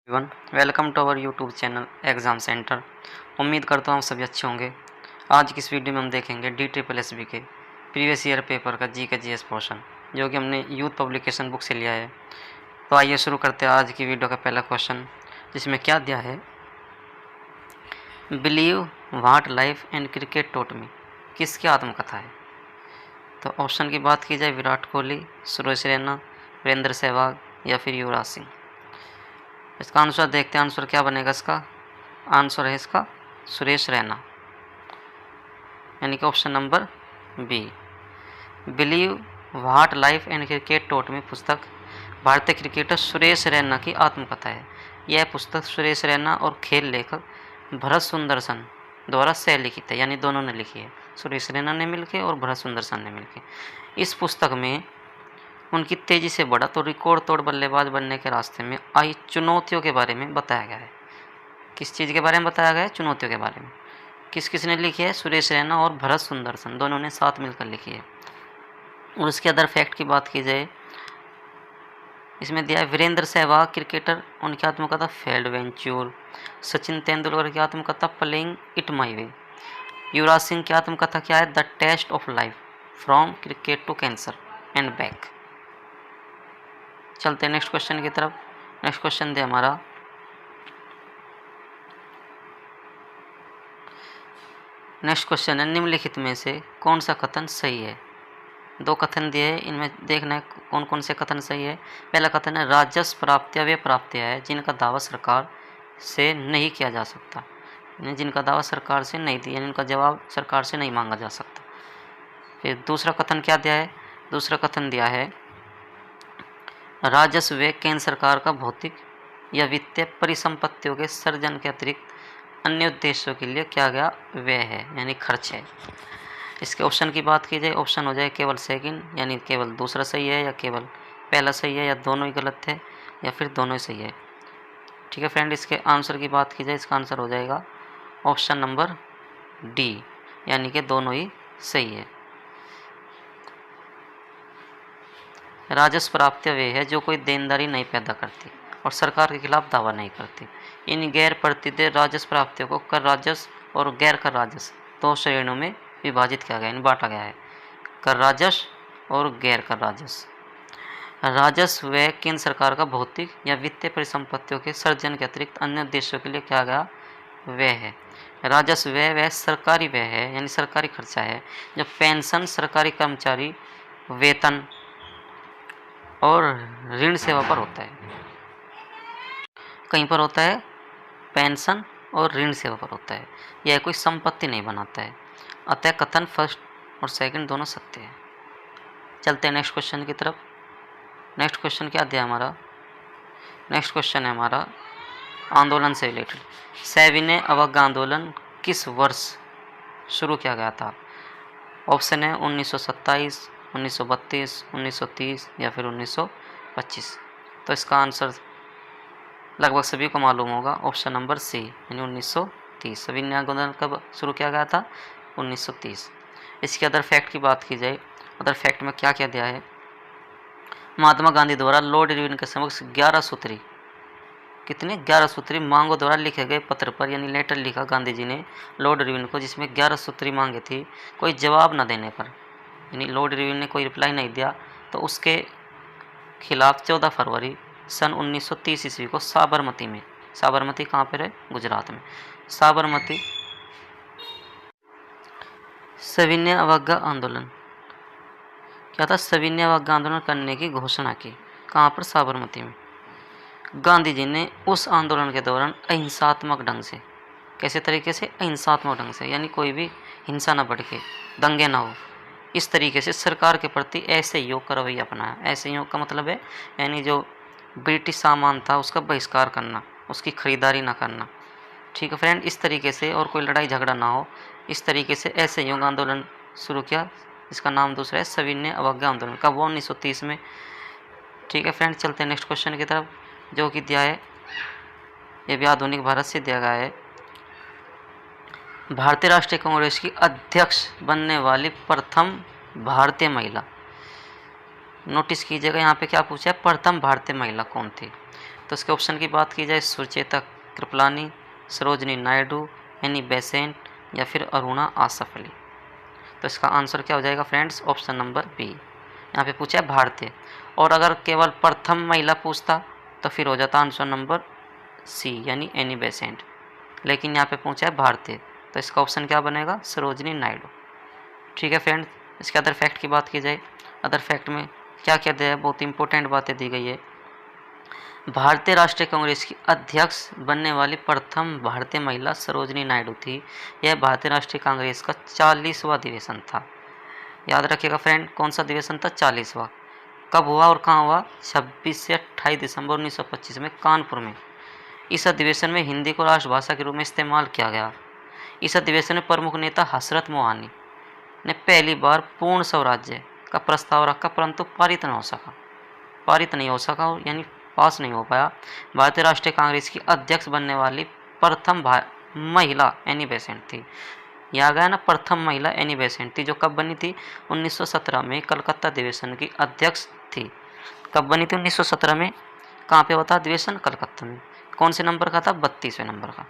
Everyone, welcome to our YouTube channel exam centre. उम्मीद करता हूँ सभी अच्छे होंगे। आज की इस वीडियो में हम देखेंगे DSSB के प्रीवियस ईयर पेपर का जी के जीएस पोर्शन, जो कि हमने यूथ पब्लिकेशन बुक से लिया है। तो आइए शुरू करते हैं आज की वीडियो का पहला क्वेश्चन, जिसमें क्या दिया है, believe what life and cricket taught me, किसकी आत्मकथा है। तो ऑप्शन की बात की जाए, विराट कोहली, सुरेश रैना, वीरेंद्र सहवाग या फिर युवराज सिंह। इसका आंसर देखते हैं। आंसर क्या बनेगा इसका? आंसर है इसका सुरेश रैना, यानी कि option number B. Believe what life and cricket taught में पुस्तक भारतीय क्रिकेटर सुरेश रैना की आत्मकथा है। यह पुस्तक सुरेश रैना और खेल लेखक भरत सुंदरसन द्वारा सह लिखित है, यानी दोनों ने लिखी है, सुरेश रैना ने मिलकर और भरत सुंदरसन ने मिलकर। इस पुस्तक में उनकी तेज़ी से बढ़ा तो रिकॉर्ड तोड़ बल्लेबाज बनने के रास्ते में आई चुनौतियों के बारे में बताया गया है। किस चीज़ के बारे में बताया गया है? चुनौतियों के बारे में। किस किस ने लिखी है? सुरेश रैना और भरत सुंदरसन, दोनों ने साथ मिलकर लिखी है। और उसके अदर फैक्ट की बात की जाए, इसमें दिया है वीरेंद्र सहवाग क्रिकेटर, उनकी आत्मकथा फेल्ड वेंचूर। सचिन तेंदुलकर की आत्मकथा playing it my way. Yuvraj Singh की आत्मकथा क्या है? The test of life from cricket to cancer and back. चलते हैं नेक्स्ट क्वेश्चन की तरफ। नेक्स्ट क्वेश्चन दे हमारा, नेक्स्ट क्वेश्चन है, निम्नलिखित में से कौन सा कथन सही है। दो कथन दिए हैं, इनमें देखना है कौन कौन से कथन सही है। पहला कथन है, राजस्व प्राप्तियां वे प्राप्तियां है जिनका दावा सरकार से नहीं किया जा सकता, यानी जिनका दावा सरकार से नहीं दिया, यानी उनका जवाब सरकार से नहीं मांगा जा सकता। फिर दूसरा कथन क्या दिया है? दूसरा कथन दिया है, राजस्व वे केंद्र सरकार का भौतिक या वित्तीय परिसंपत्तियों के सर्जन के अतिरिक्त अन्य उद्देश्यों के लिए क्या गया व्यय है, यानी खर्च है। इसके ऑप्शन की बात की जाए, ऑप्शन हो जाए केवल सेकंड, यानी केवल दूसरा सही है, या केवल पहला सही है, या दोनों ही गलत है, या फिर दोनों ही सही है। ठीक है फ्रेंड, इसके आंसर की बात की जाए, इसका आंसर हो जाएगा ऑप्शन नंबर डी, यानी कि दोनों ही सही है। राजस्व प्राप्तियां वे है जो कोई देनदारी नहीं पैदा करती और सरकार के खिलाफ दावा नहीं करती। इन गैर प्रतिदेय राजस्व प्राप्तियों को कर राजस्व और गैर कर राजस्व दो श्रेणियों में विभाजित किया गया, इन बांटा गया है, कर राजस्व और गैर कर राजस्व। राजस्व व्यय केंद्र सरकार का भौतिक या वित्तीय परिसंपत्तियों के सर्जन के अतिरिक्त अन्य उद्देश्यों के लिए किया गया व्यय है। राजस्व व्यय वह सरकारी व्यय है, यानी सरकारी खर्चा है, जो पेंशन, सरकारी कर्मचारी वेतन और ऋण सेवा पर होता है। कहीं पर होता है? पेंशन और ऋण सेवा पर होता है। यह कोई संपत्ति नहीं बनाता है। अतः कथन फर्स्ट और सेकंड दोनों सत्य है। चलते हैं नेक्स्ट क्वेश्चन की तरफ। नेक्स्ट क्वेश्चन क्या दिया हमारा? नेक्स्ट क्वेश्चन है हमारा आंदोलन से रिलेटेड। सविनय अवज्ञा आंदोलन किस वर्ष शुरू किया गया था? ऑप्शन है 1927, 1932, 1930 या फिर 1925। तो इसका आंसर लगभग सभी को मालूम होगा, ऑप्शन नंबर सी, यानी 1930। सविनय आंदोलन कब शुरू किया गया था? 1930। इसके अदर फैक्ट की बात की जाए, अदर फैक्ट में क्या क्या दिया है, महात्मा गांधी द्वारा लॉर्ड इरविन के समक्ष 11 सूत्री, कितने 11 सूत्री मांगों द्वारा लिखे गए पत्र पर, यानी लेटर लिखा गांधी जी ने लॉर्ड इरविन को, जिसमें 11 सूत्री मांगे थी। कोई जवाब न देने पर, यानी लॉर्ड इरविन ने कोई रिप्लाई नहीं दिया, तो उसके खिलाफ 14 फरवरी सन 1930 ईस्वी को साबरमती में, साबरमती कहाँ पर है? गुजरात में। साबरमती सविनय अवज्ञा आंदोलन क्या था? सविनय अवज्ञा आंदोलन करने की घोषणा की। कहाँ पर? साबरमती में। गांधी जी ने उस आंदोलन के दौरान अहिंसात्मक ढंग से, कैसे तरीके से? अहिंसात्मक ढंग से, यानी कोई भी हिंसा न भड़के, दंगे ना हो, इस तरीके से सरकार के प्रति असहयोग का रवैया अपनाया। असहयोग का मतलब है, यानी जो ब्रिटिश सामान था उसका बहिष्कार करना, उसकी खरीदारी ना करना। ठीक है फ्रेंड, इस तरीके से, और कोई लड़ाई झगड़ा ना हो, इस तरीके से असहयोग आंदोलन शुरू किया। इसका नाम दूसरा है सविनय अवज्ञा आंदोलन। कब? वो 1930 में। ठीक है फ्रेंड, चलते हैं नेक्स्ट क्वेश्चन की तरफ, जो कि दिया है, ये भी आधुनिक भारत से दिया गया है। भारतीय राष्ट्रीय कांग्रेस की अध्यक्ष बनने वाली प्रथम भारतीय महिला, नोटिस कीजिएगा यहाँ पे क्या पूछा है, प्रथम भारतीय महिला कौन थी? तो इसके ऑप्शन की बात की जाए सुचेता कृपलानी, सरोजनी नायडू, एनी बेसेंट या फिर अरुणा आसफ अली। तो इसका आंसर क्या हो जाएगा फ्रेंड्स? Option number B. यहाँ पे पूछा है भारतीय, और अगर केवल प्रथम महिला पूछता तो फिर हो जाता आंसर नंबर सी यानी एनी बेसेंट, लेकिन यहाँ पे पूछा है भारतीय, तो इसका ऑप्शन क्या बनेगा? सरोजनी नायडू। ठीक है फ्रेंड्स, इसके अदर फैक्ट की बात की जाए, अदर फैक्ट में क्या क्या दिया है, बहुत इंपॉर्टेंट बातें दी गई है। भारतीय राष्ट्रीय कांग्रेस की अध्यक्ष बनने वाली प्रथम भारतीय महिला सरोजनी नायडू थी। यह भारतीय राष्ट्रीय कांग्रेस का 40वां अधिवेशन था। याद रखिएगा फ्रेंड, कौन सा अधिवेशन था? 40वां। कब हुआ और कहाँ हुआ? 26 से 28 दिसंबर 1925 में कानपुर में। इस अधिवेशन में हिंदी को राष्ट्रभाषा के रूप में इस्तेमाल किया गया। इस अधिवेशन में प्रमुख नेता हसरत मोहानी ने पहली बार पूर्ण स्वराज्य का प्रस्ताव रखा, परंतु पारित नहीं हो सका यानी पास नहीं हो पाया। भारतीय राष्ट्रीय कांग्रेस की अध्यक्ष बनने वाली प्रथम महिला एनी बेसेंट थी। यहाँ गया ना, प्रथम महिला एनी बेसेंट थी, जो कब बनी थी? 1917 में कलकत्ता अधिवेशन की अध्यक्ष थी। कब बनी थी? 1917 में। कहाँ पे होता अधिवेशन? कलकत्ता में। कौन से नंबर का था? 32वें नंबर का।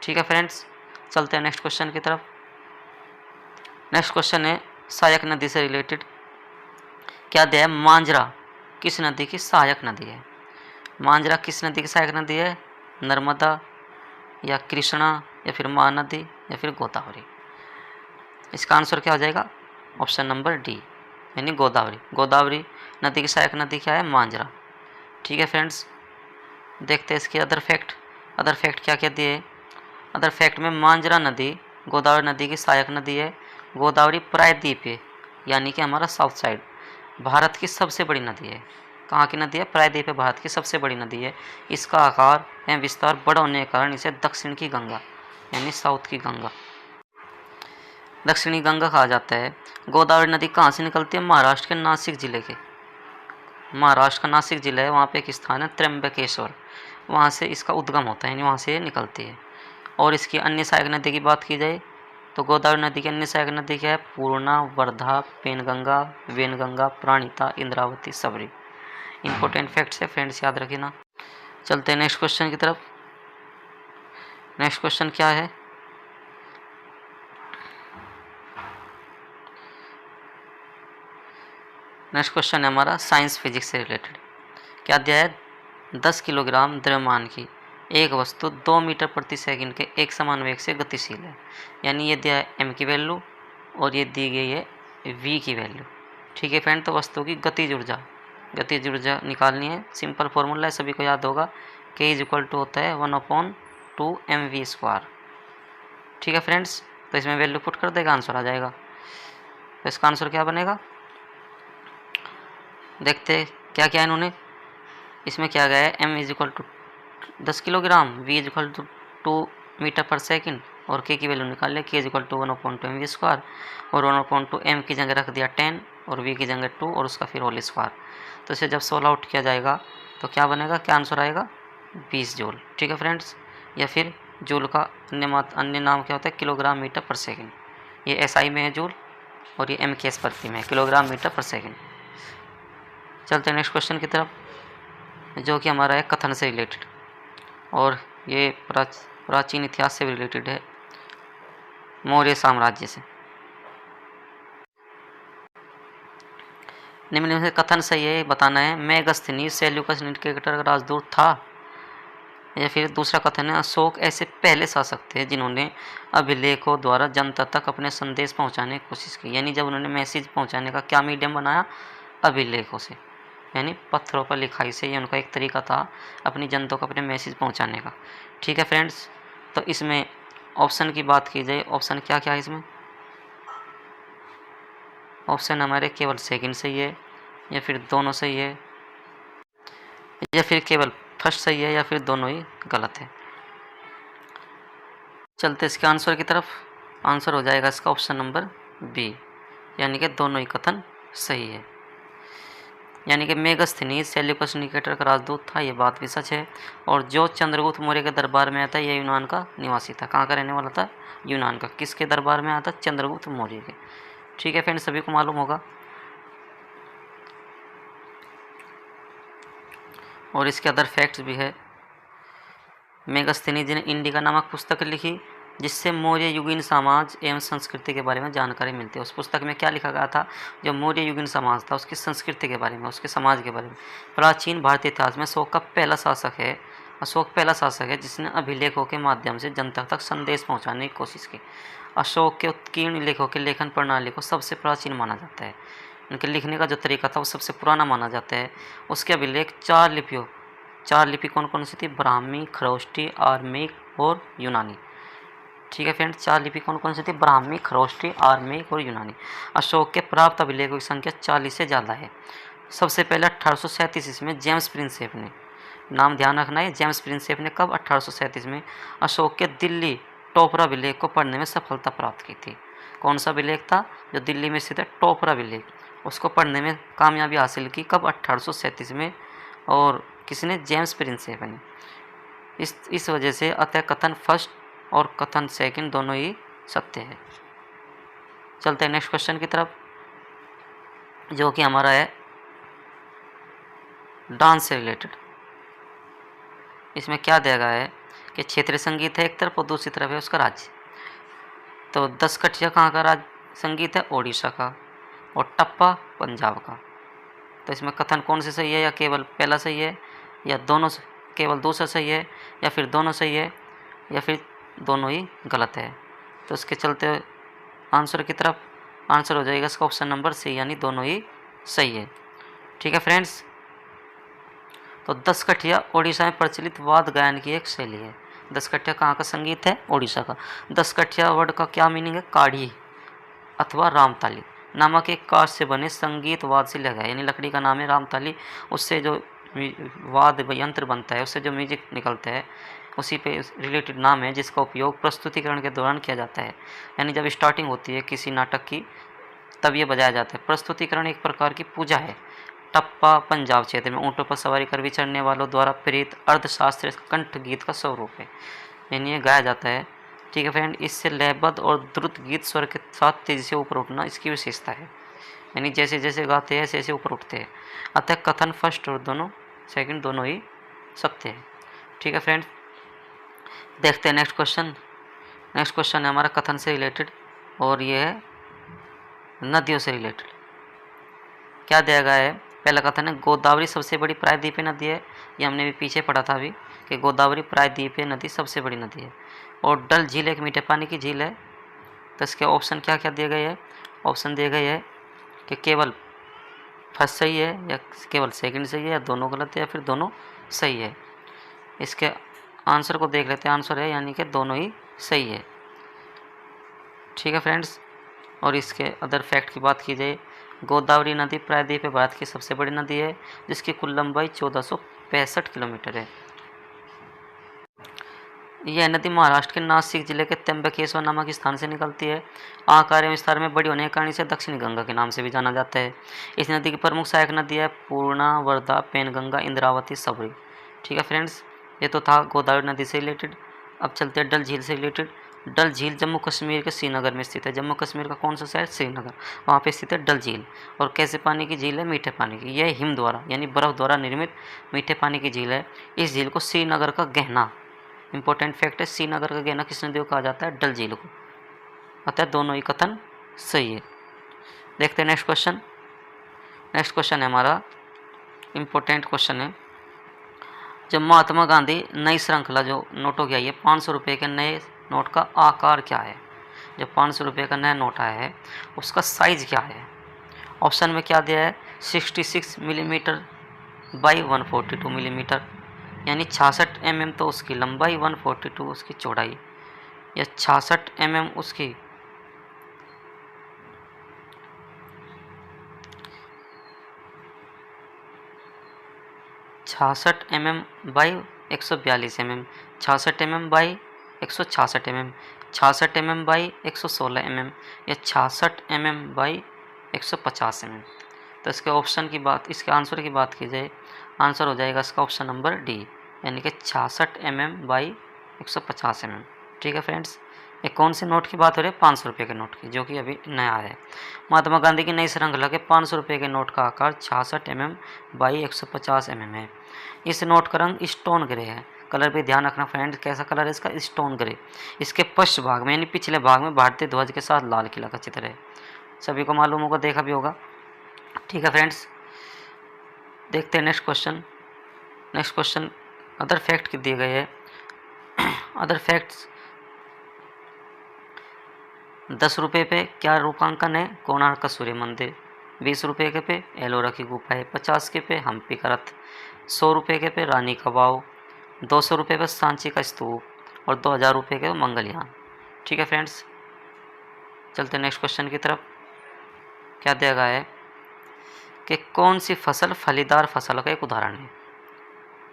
ठीक है फ्रेंड्स, चलते हैं नेक्स्ट क्वेश्चन की तरफ। नेक्स्ट क्वेश्चन है सहायक नदी से रिलेटेड। क्या दिया है? मांजरा किस नदी की सहायक नदी है? मांजरा किस नदी की सहायक नदी है? नर्मदा या कृष्णा या फिर महानदी या फिर गोदावरी। इसका आंसर क्या हो जाएगा? ऑप्शन नंबर डी यानी गोदावरी। गोदावरी नदी की सहायक नदी क्या है? मांजरा। ठीक है फ्रेंड्स, देखते हैं इसके अदर फैक्ट। अदर फैक्ट क्या क्या दिए? अदर फैक्ट में मांजरा नदी गोदावरी नदी की सहायक नदी है। गोदावरी प्रायद्वीप है यानी कि हमारा साउथ साइड भारत की सबसे बड़ी नदी है। कहाँ की नदी है? प्रायद्वीप है, भारत की सबसे बड़ी नदी है। इसका आकार एवं विस्तार बड़ा होने के कारण इसे दक्षिण की गंगा यानी साउथ की गंगा, दक्षिणी गंगा कहा जाता है। गोदावरी नदी कहाँ से निकलती है? महाराष्ट्र के नासिक जिले के, महाराष्ट्र का नासिक जिला है, वहाँ पे एक स्थान है त्र्यंबकेश्वर, वहाँ से इसका उद्गम होता है यानी वहाँ से ये निकलती है। और इसकी अन्य सहायक नदी की बात की जाए तो गोदावरी नदी की अन्य सहायक नदी क्या है? पूर्णा, वर्धा, पेनगंगा, वेनगंगा, प्राणिता, इंद्रावती, सबरी। इंपॉर्टेंट फैक्ट्स है फ्रेंड्स, याद रखना। चलते हैं नेक्स्ट क्वेश्चन की तरफ। नेक्स्ट क्वेश्चन क्या है? नेक्स्ट क्वेश्चन है हमारा साइंस फिजिक्स से रिलेटेड। क्या दिया है? 10 किलोग्राम द्रव्यमान की एक वस्तु 2 मीटर प्रति सेकंड के एक समान वेग से गतिशील है। यानी ये दिया है m की वैल्यू और ये दी गई है v की वैल्यू। ठीक है फ्रेंड, तो वस्तु की गतिज ऊर्जा निकालनी है। सिंपल फॉर्मूला है, सभी को याद होगा, k इज इक्वल टू होता है 1/2 mv²। ठीक है फ्रेंड्स, तो इसमें वैल्यू पुट कर देगा, आंसर आ जाएगा। तो इसका आंसर क्या बनेगा? देखते क्या क्या इन्होंने इसमें क्या गया है। m is equal to 10 kilogram, v is equal to 2 metre per second और k की वैल्यू निकाल लिया, k is equal to 1/2 mv² और 1/2 m की जगह रख दिया 10 और v की जगह 2 और उसका फिर होल स्क्वायर। तो इसे जब सोल्व आउट किया जाएगा तो क्या बनेगा? क्या आंसर आएगा? 20 जूल। ठीक है फ्रेंड्स, या फिर जूल का अन्य नाम क्या होता है? किलोग्राम मीटर पर सेकेंड। ये SI में है जूल और ये MKS प्रति में है, किलोग्राम मीटर पर सेकेंड। चलते हैं नेक्स्ट क्वेश्चन की तरफ, जो कि हमारा है कथन से रिलेटेड और ये प्राचीन इतिहास से भी रिलेटेड है, मौर्य साम्राज्य से। निम्न में से कथन सही है बताना है। मेगस्थनीज सेल्यूकस निकेटर का राजदूत था। या फिर दूसरा कथन है अशोक ऐसे पहले शासक थे जिन्होंने अभिलेखों द्वारा जनता तक अपने संदेश पहुंचाने की कोशिश की। यानी जब उन्होंने मैसेज पहुंचाने का क्या मीडियम बनाया? अभिलेखों से, यानी पत्थरों पर लिखाई से। ये उनका एक तरीका था अपनी जनता को अपने मैसेज पहुंचाने का। ठीक है फ्रेंड्स, तो इसमें ऑप्शन की बात की जाए, ऑप्शन क्या क्या है इसमें? ऑप्शन हमारे केवल सेकंड सही है, या फिर दोनों सही है, या फिर केवल फर्स्ट सही है, या फिर दोनों ही गलत है। चलते इसके आंसर की तरफ। आंसर हो जाएगा इसका ऑप्शन नंबर बी, यानी कि दोनों ही कथन सही है। यानी कि मेगस्थनीज सेल्यूकस निकेटर का राजदूत था, ये बात भी सच है। और जो चंद्रगुप्त मौर्य के दरबार में आया था, यह यूनान का निवासी था। कहाँ का रहने वाला था? यूनान का। किसके दरबार में आया था? चंद्रगुप्त मौर्य के। ठीक है फ्रेंड्स, सभी को मालूम होगा। और इसके अदर फैक्ट्स भी है। मेगस्थनीज ने इंडिका नामक पुस्तक लिखी, जिससे मौर्य युगीन समाज एवं संस्कृति के बारे में जानकारी मिलती है। उस पुस्तक में क्या लिखा गया था? जो मौर्य युगीन समाज था उसकी संस्कृति के बारे में, उसके समाज के बारे में। प्राचीन भारतीय इतिहास में अशोक पहला शासक है जिसने अभिलेखों के माध्यम से जनता तक संदेश पहुंचाने की कोशिश की। अशोक के उत्कीर्ण लेखों के लेखन प्रणाली को सबसे प्राचीन माना जाता है। उनके लिखने का जो तरीका था वो सबसे पुराना माना जाता है। उसके अभिलेख 4 लिपि कौन कौन सी थी? ब्राह्मी, खरोष्टी, आर्मेक और यूनानी। ठीक है फ्रेंड्स, 4 लिपि कौन कौन सी थी? ब्राह्मी, खरोष्टी, आर्मेक और यूनानी। अशोक के प्राप्त अभिलेखों की संख्या 40 से ज़्यादा है। सबसे पहले 1837 ईस्वी में जेम्स प्रिंसेप ने, नाम ध्यान रखना है, जेम्स प्रिंसेप ने कब? 1837 में अशोक के दिल्ली टोपरा अभिलेख को पढ़ने में सफलता प्राप्त की थी। कौन सा अभिलेख था? जो दिल्ली में स्थित है टोपरा अभिलेख, उसको पढ़ने में कामयाबी हासिल की। कब? 1837 में। और किसने? जेम्स प्रिंसेप ने। इस वजह से अतः कथन फर्स्ट और कथन सेकंड दोनों ही सत्य है। चलते हैं नेक्स्ट क्वेश्चन की तरफ, जो कि हमारा है डांस से रिलेटेड। इसमें क्या दिया गया है कि क्षेत्रीय संगीत है एक तरफ और दूसरी तरफ है उसका राज्य। तो 10 कठिया कहाँ का राज्य संगीत है? ओडिशा का। और टप्पा पंजाब का। तो इसमें कथन कौन से सही है? या केवल पहला सही है, या दोनों केवल दूसरा सही है, या फिर दोनों सही है, या फिर दोनों ही गलत है? तो इसके चलते आंसर की तरफ आंसर हो जाएगा इसका ऑप्शन नंबर सी, यानी दोनों ही सही है। ठीक है फ्रेंड्स, तो 10 कठिया ओडिशा में प्रचलित वाद गायन की एक शैली है। 10 कठिया कहाँ का संगीत है? ओडिशा का। 10 कठिया वर्ड का क्या मीनिंग है? काढ़ी अथवा रामताली नामक एक काठ से बने संगीत वाद से लगा है, यानी लकड़ी का नाम है रामताली। उससे जो वाद यंत्र बनता है, उससे जो म्यूजिक निकलता है, उसी पे रिलेटेड नाम है, जिसका उपयोग प्रस्तुतिकरण के दौरान किया जाता है। यानी जब स्टार्टिंग होती है किसी नाटक की तब ये बजाया जाता है। प्रस्तुतिकरण एक प्रकार की पूजा है। टप्पा पंजाब क्षेत्र में ऊँटों पर सवारी कर विचरने वालों द्वारा प्रेरित अर्थशास्त्रीय कंठ गीत का स्वरूप है, यानी ये गाया जाता है। ठीक है फ्रेंड, इससे लयबद्ध और द्रुत गीत स्वर के साथ तेजी से ऊपर उठना इसकी विशेषता है, यानी जैसे जैसे गाते हैं ऐसे ऐसे ऊपर उठते हैं। अतः कथन फर्स्ट और दोनों सेकंड दोनों ही सत्य है। ठीक है फ्रेंड्स, देखते हैं नेक्स्ट क्वेश्चन। नेक्स्ट क्वेश्चन है हमारा कथन से रिलेटेड, और ये है नदियों से रिलेटेड। क्या दिया गया है? पहला कथन है गोदावरी सबसे बड़ी प्रायद्वीपीय नदी है। ये हमने भी पीछे पढ़ा था अभी कि गोदावरी प्रायद्वीपीय नदी सबसे बड़ी नदी है। और डल झील एक मीठे पानी की झील है। तो इसके ऑप्शन क्या क्या दिए गए हैं? ऑप्शन दिए गए हैं कि केवल फर्स्ट सही है, या केवल सेकंड सही है, या दोनों गलत है, या फिर दोनों सही है। इसके आंसर को देख लेते हैं। आंसर है यानी कि दोनों ही सही है। ठीक है फ्रेंड्स, और इसके अदर फैक्ट की बात की जाए, गोदावरी नदी प्रायद्वीप भारत की सबसे बड़ी नदी है, जिसकी कुल लंबाई 1465 किलोमीटर है। यह नदी महाराष्ट्र के नासिक जिले के त्र्यंबकेश्वर नामक स्थान से निकलती है। आकार एवं विस्तार में बड़ी होने के कारण इसे दक्षिणी गंगा के नाम से भी जाना जाता है। इस नदी की प्रमुख सहायक नदी है पूर्णा, वर्धा, पेनगंगा, इंद्रावती, सबरी। ठीक है फ्रेंड्स, ये तो था गोदावरी नदी से रिलेटेड। अब चलते हैं डल झील से रिलेटेड। डल झील जम्मू कश्मीर के श्रीनगर में स्थित है। जम्मू कश्मीर का कौन सा शहर? श्रीनगर। वहाँ पे स्थित है डल झील। और कैसे पानी की झील है? मीठे पानी की। यह हिम द्वारा यानी बर्फ द्वारा निर्मित मीठे पानी की झील है। इस झील को श्रीनगर का गहना, इंपॉर्टेंट फैक्ट है, श्रीनगर का गहना किस नदी को कहा जाता है? डल झील को। अतः दोनों ही कथन सही है। देखते हैं नेक्स्ट क्वेश्चन। नेक्स्ट क्वेश्चन है हमारा इंपॉर्टेंट क्वेश्चन है, जब महात्मा गांधी नई श्रृंखला जो नोटों की आई है, 500 रुपये के नए नोट का आकार क्या है? जो 500 रुपये का नया नोट आया है उसका साइज क्या है? ऑप्शन में क्या दिया है? 66 मिलीमीटर बाई 142 मिलीमीटर, यानी 66 mm तो उसकी लंबाई, 142 उसकी चौड़ाई, या 66 mm उसकी 66 mm by 142 mm, 66 mm by 166 mm, 66 mm by 116 mm, या 66 mm बाई 150 mm। तो इसके ऑप्शन की बात, इसके आंसर की बात की जाए, आंसर हो जाएगा इसका ऑप्शन नंबर डी, यानी कि 66 mm बाई 150 mm। ठीक है फ्रेंड्स, ये कौन से नोट की बात हो रही है? 500 रुपये के नोट की, जो कि अभी नया है। महात्मा गांधी की नई श्रृंखला के 500 रुपये के नोट का आकार 66 mm बाई 150 mm है। इस नोट का रंग स्टोन ग्रे है। कलर पे ध्यान रखना फ्रेंड्स, कैसा कलर है इसका? Stone grey. इसके पश्च भाग में यानी पिछले भाग में भारतीय ध्वज के साथ लाल किला का चित्र है। सभी को मालूम होगा, देखा भी होगा। ठीक है फ्रेंड्स, देखते हैं next question. Next question other fact दिए गए हैं। अदर फैक्ट्स, 10 रुपये पे क्या रूपांकन है? कोणार्क का सूर्य मंदिर। 20 रुपये के पे एलोरा की गुफा है। 50 के पे हम्पी का रथ। 100 रुपये के पे रानी का वाव। 200 रुपये पे सांची का स्तूप और 2000 रुपये के मंगलयान। ठीक है फ्रेंड्स, चलते नेक्स्ट क्वेश्चन की तरफ। क्या दिया गया है कि कौन सी फसल फलीदार फसल का एक उदाहरण है?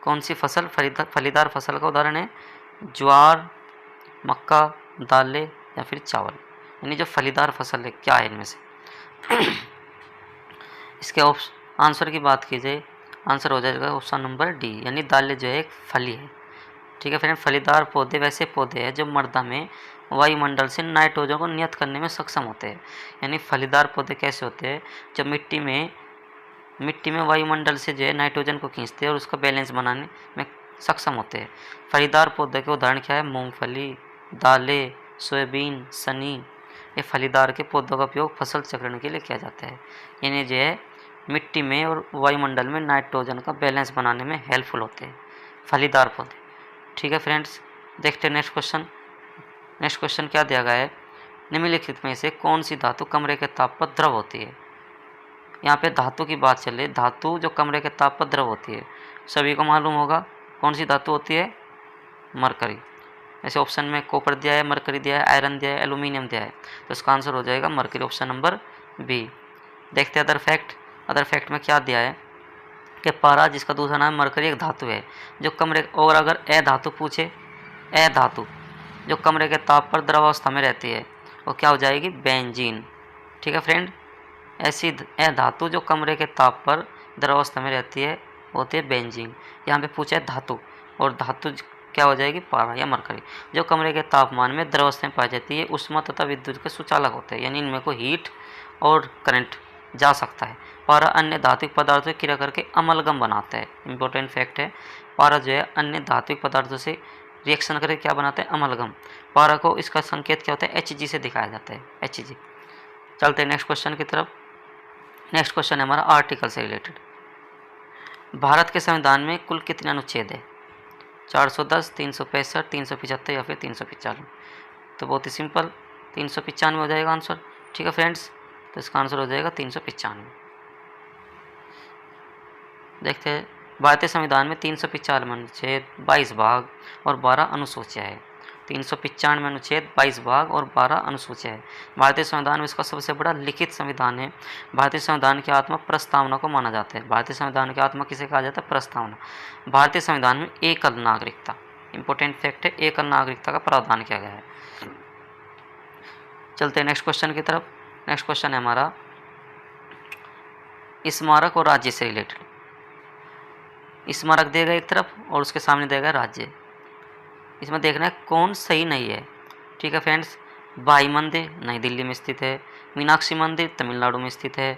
कौन सी फसल फलीदार फसल का उदाहरण है? ज्वार, मक्का, दालें या फिर चावल। यानी जो फलीदार फसल है, क्या है इनमें से? इसके आंसर की बात की जाए, आंसर हो जाएगा ऑप्शन नंबर डी, यानी दालें जो है एक फली है। ठीक है फ्रेंड, फलीदार पौधे वैसे पौधे हैं जो मृदा में वायुमंडल से नाइट्रोजन को नियत करने में सक्षम होते हैं। यानी फलीदार पौधे कैसे होते हैं? जब मिट्टी में वायुमंडल से जो है नाइट्रोजन को खींचते हैं और उसका बैलेंस बनाने में सक्षम होते हैं। फलीदार पौधे के उदाहरण क्या है? मूंगफली, दालें, सोयाबीन, सनी। ये फलीदार के पौधों का उपयोग फसल चक्रण के लिए किया जाता है। यानी जो है मिट्टी में और वायुमंडल में नाइट्रोजन का बैलेंस बनाने में हेल्पफुल होते हैं फलीदार पौधे। ठीक है फ्रेंड्स, देखते हैं नेक्स्ट क्वेश्चन। नेक्स्ट क्वेश्चन क्या दिया गया है? निम्नलिखित में से कौन सी धातु कमरे के ताप पर द्रव होती है? यहाँ पे धातु की बात चल रही है। धातु जो कमरे के ताप पर द्रव होती है, सभी को मालूम होगा कौन सी धातु होती है? मरकरी। ऐसे ऑप्शन में कॉपर दिया है, मरकरी दिया है, आयरन दिया है, एल्यूमिनियम दिया है, तो इसका आंसर हो जाएगा मरकरी, ऑप्शन नंबर बी। देखते हैं अदर फैक्ट। अदर फैक्ट में क्या दिया है कि पारा, जिसका दूसरा नाम मरकरी, एक धातु है जो कमरे, और अगर अ धातु पूछे, अ धातु जो कमरे के ताप पर द्रवावस्था में रहती है, वो क्या हो जाएगी? बेंजीन। ठीक है फ्रेंड, ऐसी अ धातु जो कमरे के ताप पर द्रवावस्था में रहती है वो होती है बेंजीन। यहाँ पे पूछा है धातु, और धातु क्या हो जाएगी? पारा या मरकरी, जो कमरे के तापमान में द्रवावस्था में पाई जाती है, उष्मा तथा विद्युत के सुचालक होते हैं। यानी इनमें को हीट और करंट जा सकता है। पारा अन्य धात्विक पदार्थों की क्रिया करके अमलगम बनाता है। इंपॉर्टेंट फैक्ट है, पारा जो है अन्य धात्विक पदार्थों से रिएक्शन करके क्या बनाता है? अमलगम। पारा को इसका संकेत क्या होता है? Hg से दिखाया जाता है, Hg। चलते हैं नेक्स्ट क्वेश्चन की तरफ। नेक्स्ट क्वेश्चन है हमारा आर्टिकल से रिलेटेड। भारत के संविधान में कुल कितने अनुच्छेद है? 410, 365, 375 या फिर 395? तो बहुत ही सिंपल, 395 हो जाएगा आंसर। ठीक है फ्रेंड्स, तो इसका आंसर हो जाएगा 395। देखते हैं, भारतीय संविधान में 395 अनुच्छेद, 22 भाग और 12 अनुसूचियाँ है। 395 अनुच्छेद, 22 भाग और 12 अनुसूचियाँ है। भारतीय संविधान में इसका सबसे बड़ा लिखित संविधान है। भारतीय संविधान की आत्मा प्रस्तावना को माना जाता है। भारतीय संविधान की आत्मा किसे कहा जाता है? प्रस्तावना। भारतीय संविधान में एकल नागरिकता, इंपॉर्टेंट फैक्ट है, एकल नागरिकता का प्रावधान किया गया है। चलते हैं नेक्स्ट क्वेश्चन की तरफ। नेक्स्ट क्वेश्चन है हमारा स्मारक और राज्य से रिलेटेड। स्मारक देगा एक तरफ और उसके सामने देगा राज्य। इसमें देखना है कौन सही नहीं है। ठीक है फ्रेंड्स, भाई मंदिर नई दिल्ली में स्थित है, मीनाक्षी मंदिर तमिलनाडु में स्थित है,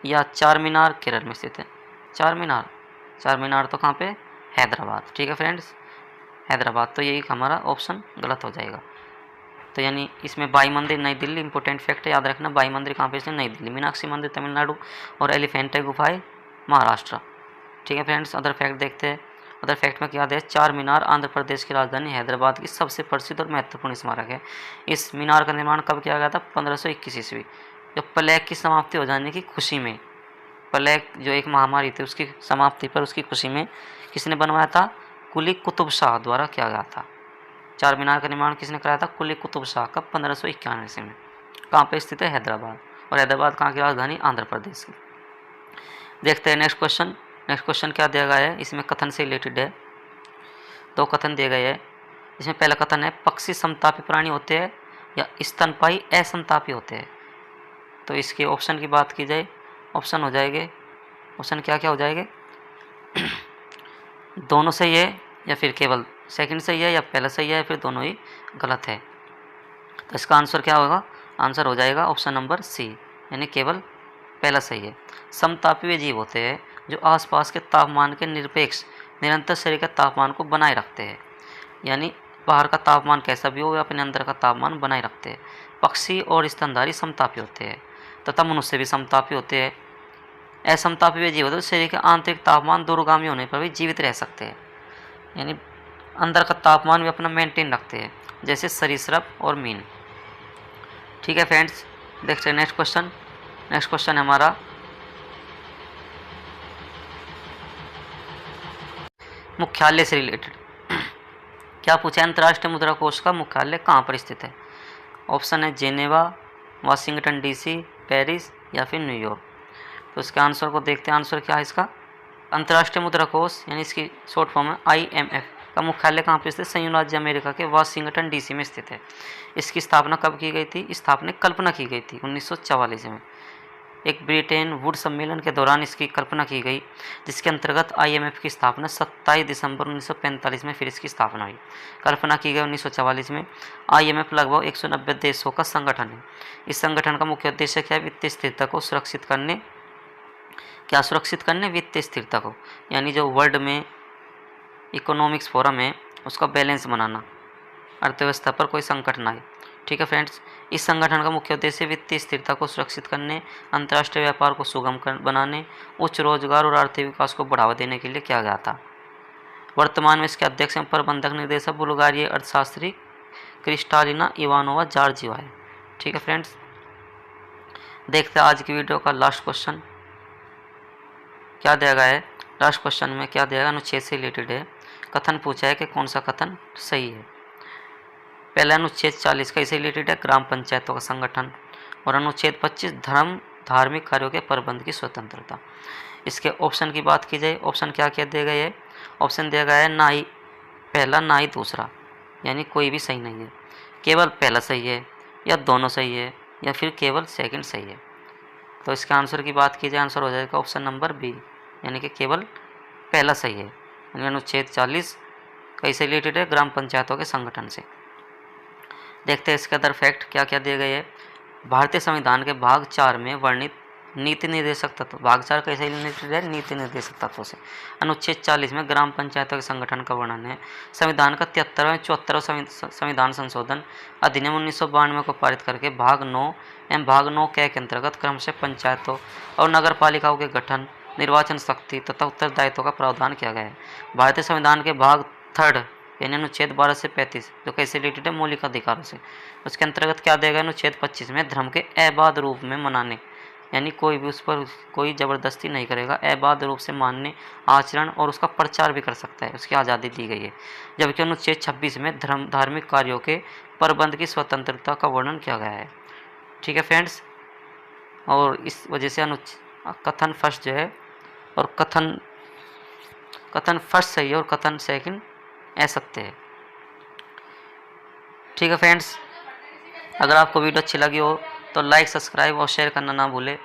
या चार मीनार केरल में स्थित है। चार मीनार तो कहाँ पे? हैदराबाद। ठीक है फ्रेंड्स, हैदराबाद, तो यही हमारा ऑप्शन गलत हो जाएगा। तो यानी इसमें बाई मंदिर नई दिल्ली, इंपॉर्टेंट फैक्ट है, याद रखना। बाई मंदिर कहाँ पे? नई दिल्ली। मीनाक्षी मंदिर तमिलनाडु और एलिफेंटा गुफाएं महाराष्ट्र। ठीक है फ्रेंड्स, अदर फैक्ट देखते हैं। अदर फैक्ट में क्या है? चार मीनार आंध्र प्रदेश की राजधानी हैदराबाद की सबसे प्रसिद्ध और महत्वपूर्ण स्मारक है। इस मीनार का निर्माण कब किया गया था? 1521 ईस्वी, जो प्लेग की समाप्ति हो जाने की खुशी में, प्लेग जो एक महामारी थी उसकी समाप्ति पर, उसकी खुशी में किसने बनवाया था? कुली कुतुब शाह द्वारा किया गया था। चार मीनार का निर्माण किसने कराया था? कुली कुतुब शाह का 1591 ईस्वी में। कहाँ पे स्थित है? हैदराबाद। और हैदराबाद कहाँ की राजधानी? आंध्र प्रदेश की। देखते हैं नेक्स्ट क्वेश्चन। नेक्स्ट क्वेश्चन क्या दिया गया है? इसमें कथन से रिलेटेड है। दो कथन दिए गए हैं। इसमें पहला कथन है पक्षी समतापी प्राणी होते हैं या स्तनपायी असमतापी होते हैं। तो इसके ऑप्शन की बात की जाए, ऑप्शन हो जाएंगे, ऑप्शन क्या क्या हो जाएंगे? दोनों सही है या फिर केवल सेकंड सही है, या पहला सही है या फिर दोनों ही गलत है। तो इसका आंसर क्या होगा? आंसर हो जाएगा ऑप्शन नंबर सी, यानी केवल पहला सही है। समतापीय जीव होते हैं जो आसपास के तापमान के निरपेक्ष निरंतर शरीर के तापमान को बनाए रखते हैं, यानी बाहर का तापमान कैसा भी हो वे अपने अंदर का तापमान बनाए रखते हैं। पक्षी और स्तनधारी समतापी होते हैं तथा मनुष्य भी समतापी होते हैं। असमतापी वे जीव होते हैं शरीर के आंतरिक तापमान दूरगामी होने पर भी जीवित रह सकते हैं, यानी अंदर का तापमान भी अपना मेंटेन रखते हैं, जैसे सरीसृप और मीन। ठीक है फ्रेंड्स, देखते हैं नेक्स्ट क्वेश्चन। नेक्स्ट क्वेश्चन है हमारा मुख्यालय से रिलेटेड। क्या पूछा? अंतर्राष्ट्रीय मुद्रा कोष का मुख्यालय कहाँ पर स्थित है? ऑप्शन है जेनेवा, वाशिंगटन डीसी, पेरिस या फिर न्यूयॉर्क। तो इसके आंसर को देखते हैं। आंसर क्या है इसका? अंतर्राष्ट्रीय मुद्रा कोष यानी इसकी शॉर्ट फॉर्म है IMF का मुख्यालय कहाँ पर स्थित है? संयुक्त राज्य अमेरिका के वाशिंगटन डीसी में स्थित है। इसकी स्थापना कब की गई थी? स्थापना कल्पना की गई थी 1944 में। एक ब्रिटेन वुड सम्मेलन के दौरान इसकी कल्पना की गई, जिसके अंतर्गत IMF की स्थापना 27 दिसंबर 1945 में फिर इसकी स्थापना हुई। कल्पना की गई 1944 में। IMF लगभग 190 देशों का संगठन है। इस संगठन का मुख्य उद्देश्य क्या है? वित्तीय स्थिरता को सुरक्षित करने। क्या सुरक्षित करने? वित्तीय स्थिरता को, यानी जो वर्ल्ड में इकोनॉमिक्स फोरम है उसका बैलेंस बनाना, अर्थव्यवस्था पर कोई संकट ना आए। ठीक है फ्रेंड्स, इस संगठन का मुख्य उद्देश्य वित्तीय स्थिरता को सुरक्षित करने, अंतर्राष्ट्रीय व्यापार को सुगम बनाने, उच्च रोजगार और आर्थिक विकास को बढ़ावा देने के लिए किया गया था। वर्तमान में इसके अध्यक्ष एवं प्रबंधक निर्देशक बुल्गारियाई अर्थशास्त्री क्रिस्टालिना इवानोवा जॉर्जिवा है। ठीक है फ्रेंड्स, देखते हैं आज की वीडियो का लास्ट क्वेश्चन क्या दिया गया है। लास्ट क्वेश्चन में क्या दिया गया? अनुच्छेद से रिलेटेड है। कथन पूछा है कि कौन सा कथन सही है। पहला अनुच्छेद 40 का इसे रिलेटेड है, ग्राम पंचायतों का संगठन। और अनुच्छेद 25 धार्मिक कार्यों के प्रबंध की स्वतंत्रता। इसके ऑप्शन की बात की जाए, ऑप्शन क्या क्या दिए गए हैं? ऑप्शन दिया गया है ना ही पहला ना ही दूसरा, यानी कोई भी सही नहीं है। केवल पहला सही है, या दोनों सही है, या फिर केवल सेकंड सही है। तो इसके आंसर की बात की जाए, आंसर हो जाएगा ऑप्शन नंबर बी, यानी कि केवल पहला सही है। यानी अनुच्छेद 40 कैसे रिलेटेड है? ग्राम पंचायतों के संगठन से। देखते हैं इसके अदर फैक्ट क्या क्या दिए गए हैं। भारतीय संविधान के भाग 4 में वर्णित नीति निर्देशक तत्व, भाग 4 कैसे रिलेटेड है? नीति निर्देशक तत्वों से। अनुच्छेद 40 में ग्राम पंचायतों के संगठन का वर्णन है। संविधान का 73वां 74वां संविधान संशोधन अधिनियम 1992 को पारित करके भाग 9 एवं भाग 9 के अंतर्गत क्रमशः पंचायतों और नगर पालिकाओं के गठन, निर्वाचन शक्ति तथा उत्तरदायित्व का प्रावधान किया गया है। भारतीय संविधान के भाग 3 यानी अनुच्छेद 12 से 35 जो कैसे रिलेटेड है? मौलिक अधिकारों से। उसके अंतर्गत क्या देगा? अनुच्छेद 25 में धर्म के अबाध रूप में मनाने, यानी कोई भी उस पर कोई ज़बरदस्ती नहीं करेगा, अबाध रूप से मानने, आचरण और उसका प्रचार भी कर सकता है, उसकी आज़ादी दी गई है। जबकि अनुच्छेद 26 में धार्मिक कार्यों के प्रबंध की स्वतंत्रता का वर्णन किया गया है। ठीक है फ्रेंड्स, और इस वजह से कथन फर्स्ट जो है, और कथन फर्स्ट सही है और कथन सेकंड असत्य है। ठीक है फ्रेंड्स, अगर आपको वीडियो अच्छी लगी हो तो लाइक, सब्सक्राइब और शेयर करना ना भूलें।